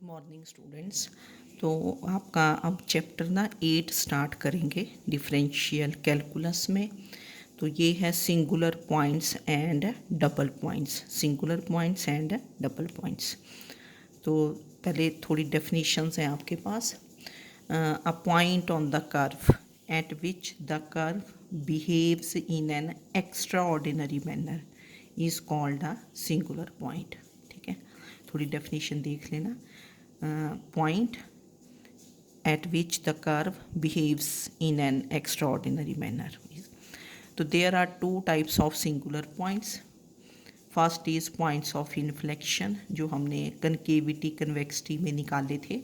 Good morning students. तो आपका अब चैप्टर ना 8 स्टार्ट करेंगे डिफरेंशियल कैलकुलस में। तो ये है singular points and double points, singular points and double points. तो पहले थोड़ी डेफिनेशंस हैं आपके पास। A point on the curve at which the curve behaves in an extraordinary manner is called a singular point. ठीक है, थोड़ी definition देख लेना। Point at which the curve behaves in an extraordinary manner. So there are two types of singular points. First is points of inflection, जो हमने concavity convexity में निकाले थे।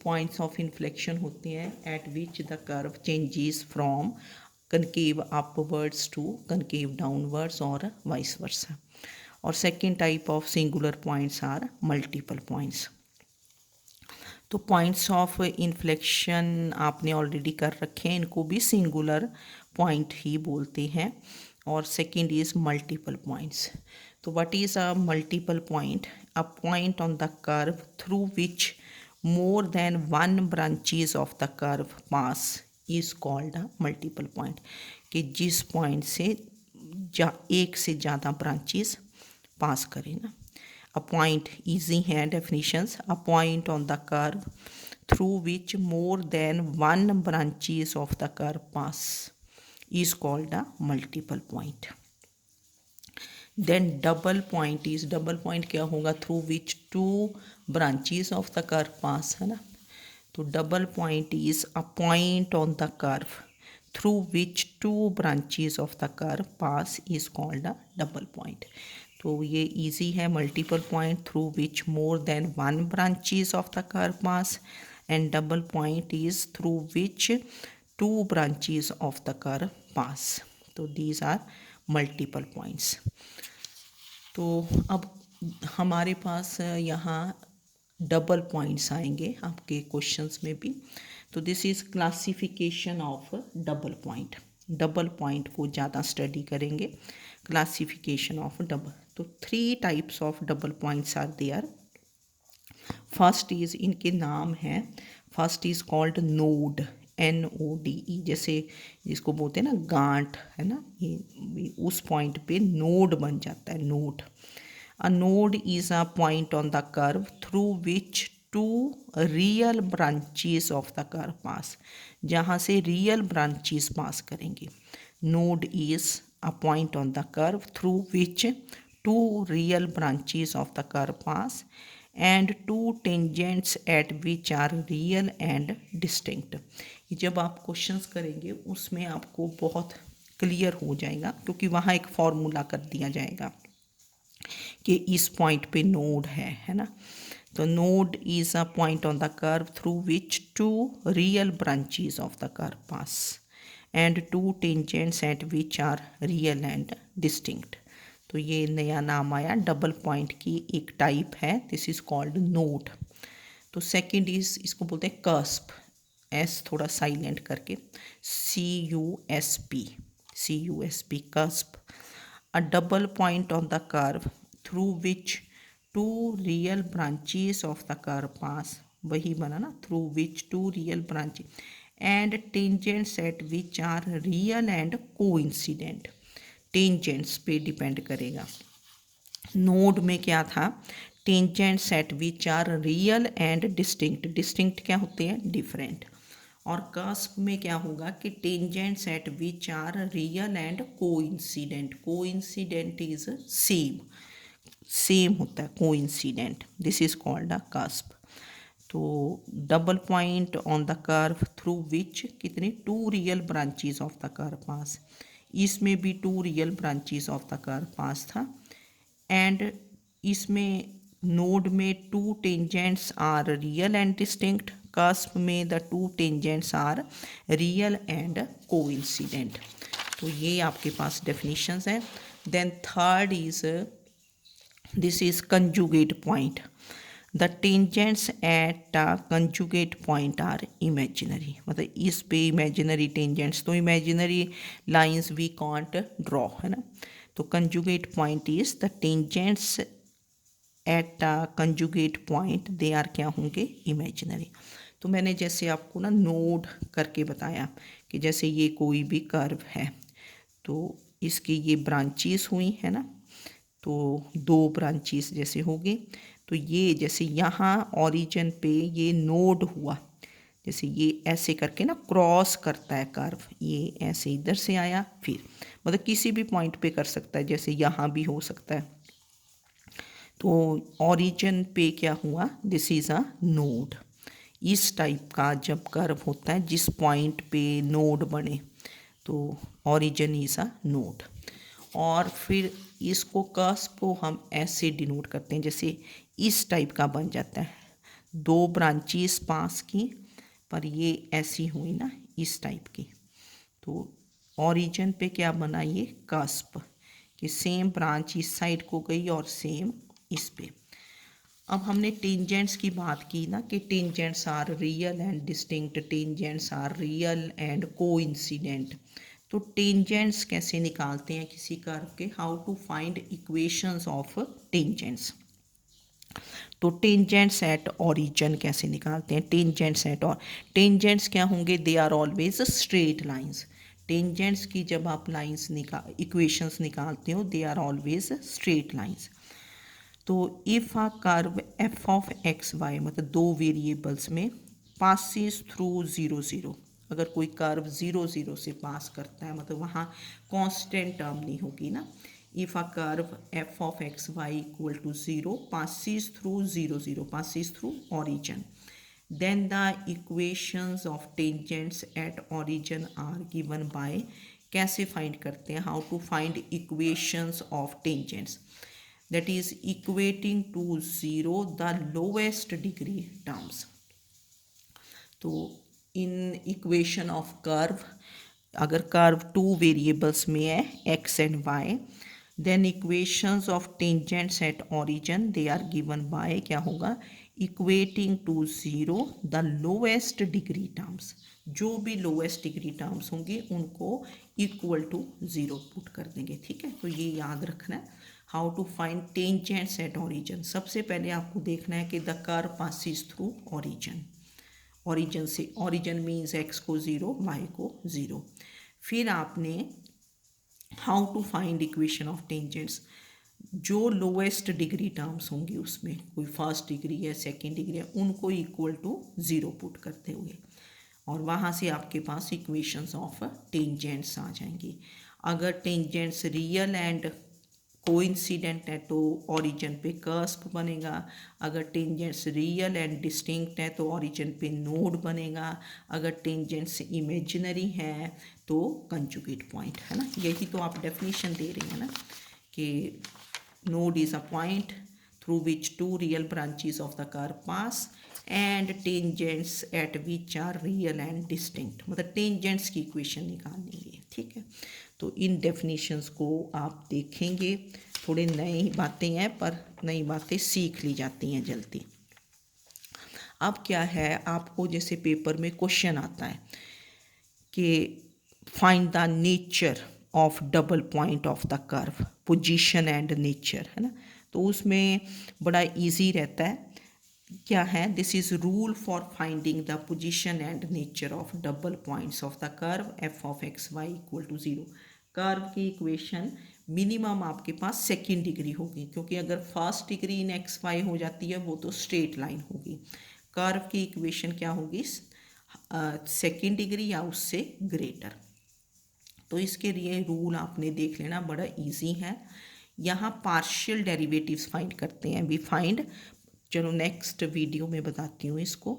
पॉइंट्स ऑफ इन्फ्लेक्शन होते हैं at which the curve changes from concave upwards to concave downwards और vice versa. और second type of singular points are multiple points. तो पॉइंट्स ऑफ इन्फ्लेक्शन आपने ऑलरेडी कर रखे हैं, इनको भी सिंगुलर पॉइंट ही बोलते हैं। और सेकंड इज मल्टीपल पॉइंट्स। तो what is a multiple point? A point on the curve through which more than one branches of the curve pass is called a multiple point. कि जिस point से एक से ज़्यादा ब्रांचेस पास करें ना। A point, easy है definitions, a point on the curve through which more than one branches of the curve pass is called a multiple point. Then double point is, double point क्या होगा? Through which two branches of the curve pass, है ना। तो double point is a point on the curve through which two branches of the curve pass is called a double point. तो ये easy है। Multiple point through which more than one branches of the curve pass, and double point is through which two branches of the curve pass. तो these are multiple points. तो अब हमारे पास यहाँ double points आएंगे आपके questions में भी। तो this is classification of double point. Double point को ज़्यादा स्टडी करेंगे। क्लासिफिकेशन ऑफ डबल, तो three types of double points are there. First is, इनके नाम हैं, first is called node, NODE, जैसे जिसको बोलते हैं ना गांठ, है ना, ये उस पॉइंट पे नोड बन जाता है, node. A node is a point on the curve through which two real branches of the curve pass, जहाँ से रियल ब्रांचेस पास करेंगे। Node is a point on the curve through which two real branches of the curve pass and two tangents at which are real and distinct. जब आप questions करेंगे उसमें आपको बहुत clear हो जाएगा, क्योंकि वहाँ एक फॉर्मूला कर दिया जाएगा कि इस पॉइंट पे नोड है ना। तो node is a point on the curve through which two real branches of the curve pass and two tangents at which are real and distinct. तो ये नया नाम आया डबल पॉइंट की, एक टाइप है, दिस इज कॉल्ड नोड। तो second is, इसको बोलते हैं कर्स्प, एस थोड़ा साइलेंट करके, CUSP, cusp. A double point on the curve through which two real branches of the curve pass, वही बना ना, through which two real branches and tangents at which are real and coincident. Tangents पे depend करेगा। Node में क्या था? Tangents at which are real and distinct. Distinct क्या होते हैं? डिफरेंट। और कर्स्प में क्या होगा कि tangents at which are real and coincident. Coincident is same होता है, coincident. This is called a cusp. तो double point on the curve through which कितने, two real branches of the curve pass, इसमें भी two real branches of the curve pass था। And इसमें node में two tangents are real and distinct, cusp में the two tangents are real and coincident. तो ये आपके पास डेफिनेशंस हैं। Then third is, this is conjugate point. The tangents at a conjugate point are imaginary, मतलब इस पे imaginary tangents, तो imaginary lines we can't draw, है ना। तो conjugate point is the tangents at a conjugate point they are क्या होंगे, imaginary. तो मैंने जैसे आपको ना नोड करके बताया कि जैसे ये कोई भी कर्व है तो इसकी ये ब्रांचेस हुई है ना, तो 2 ब्रांचेस जैसे हो गई। तो ये जैसे यहाँ ओरिजिन पे ये नोड हुआ, जैसे ये ऐसे करके ना क्रॉस करता है कर्व, ये ऐसे इधर से आया, फिर मतलब किसी भी पॉइंट पे कर सकता है, जैसे यहाँ भी हो सकता है। तो ओरिजिन पे क्या हुआ, दिस इज़ अ नोड। इस टाइप का जब कर्व होता है जिस पॉइंट पे नोड बने तो ओरिजिन इज़ अ नोड। और फिर इसको कस्प को हम ऐसे डिनोट करते हैं, जैसे इस टाइप का बन जाता है, 2 ब्रांचेस पास की पर ये ऐसी हुई ना इस टाइप की। तो ओरिजिन पे क्या बना, ये कस्प कि सेम ब्रांच इस साइड को गई और सेम इस पे। अब हमने टेंजेंट्स की बात की ना कि tangents are real and distinct, tangents are real and coincident. तो टेंजेंट्स कैसे निकालते हैं किसी कर्व के, how to find equations of tangents. तो टेंजेंट्स एट ओरिजिन कैसे निकालते हैं, टेंजेंट्स एट, और टेंजेंट्स क्या होंगे, they are always straight lines. Tangents की जब आप लाइंस इक्वेशंस निकालते हो they are always straight lines. तो if a curve F of x Y, मतलब 2 वेरिएबल्स में पासिस थ्रू 0 0, अगर कोई कर्व 0 0 से पास करता है मतलब वहाँ कांस्टेंट टर्म नहीं होगी ना। If a curve F of x y equal to 0 passes through 0 0, passes through origin, then the equations of tangents at origin are given by, कैसे फाइंड करते हैं, how to find equations of tangents, that is equating to 0 the lowest degree terms। तो इन equation of curve, अगर curve 2 variables में है x and y, then equations of tangents at origin they are given by क्या होगा, equating to 0 the lowest degree terms. जो भी lowest degree terms होंगे उनको इक्वल टू 0 पुट कर देंगे, ठीक है। तो ये याद रखना है, how to find tangents at origin. सबसे पहले आपको देखना है कि the curve passes through origin, origin से, ओरिजिन मीन्स एक्स को 0 वाई को 0। फिर आपने how to find equation of tangents, जो लोएस्ट डिग्री टर्म्स होंगी उसमें कोई फर्स्ट डिग्री है सेकेंड डिग्री है उनको इक्वल टू 0 पुट करते हुए, और वहाँ से आपके पास इक्वेशंस ऑफ टेंजेंट्स आ जाएंगी। अगर टेंजेंट्स रियल एंड कोइंसिडेंट है तो ओरिजिन पे कर्स्प बनेगा, अगर टेंजेंट्स रियल एंड डिस्टिंक्ट है तो ओरिजिन पे नोड बनेगा, अगर टेंजेंट्स इमेजिनरी है तो कंजुगेट पॉइंट, है ना। यही तो आप डेफिनेशन दे रही हैं ना कि node is a point through which 2 real branches of the curve pass and tangents at which are real and distinct, मतलब टेंजेंट्स की इक्वेशन निकालनी है, ठीक है। तो इन डेफिनेशंस को आप देखेंगे, थोड़े नई बातें हैं पर नई बातें सीख ली जाती हैं जल्दी। अब क्या है, आपको जैसे पेपर में क्वेश्चन आता है कि find the nature of double point of the curve, position and nature, है ना। तो उसमें बड़ा इजी रहता है, क्या है, this is rule for finding the position and nature of double points of the curve F of x y equal to 0। Curve की इक्वेशन मिनिमम आपके पास सेकेंड डिग्री होगी, क्योंकि अगर first degree in x y हो जाती है वो तो स्ट्रेट लाइन होगी। कर्व की इक्वेशन क्या होगी, सेकेंड डिग्री या उससे ग्रेटर। तो इसके लिए रूल आपने देख लेना, बड़ा इजी है। यहाँ पार्शियल डेरिवेटिव्स फाइंड करते हैं, वी फाइंड, चलो नेक्स्ट वीडियो में बताती हूँ इसको।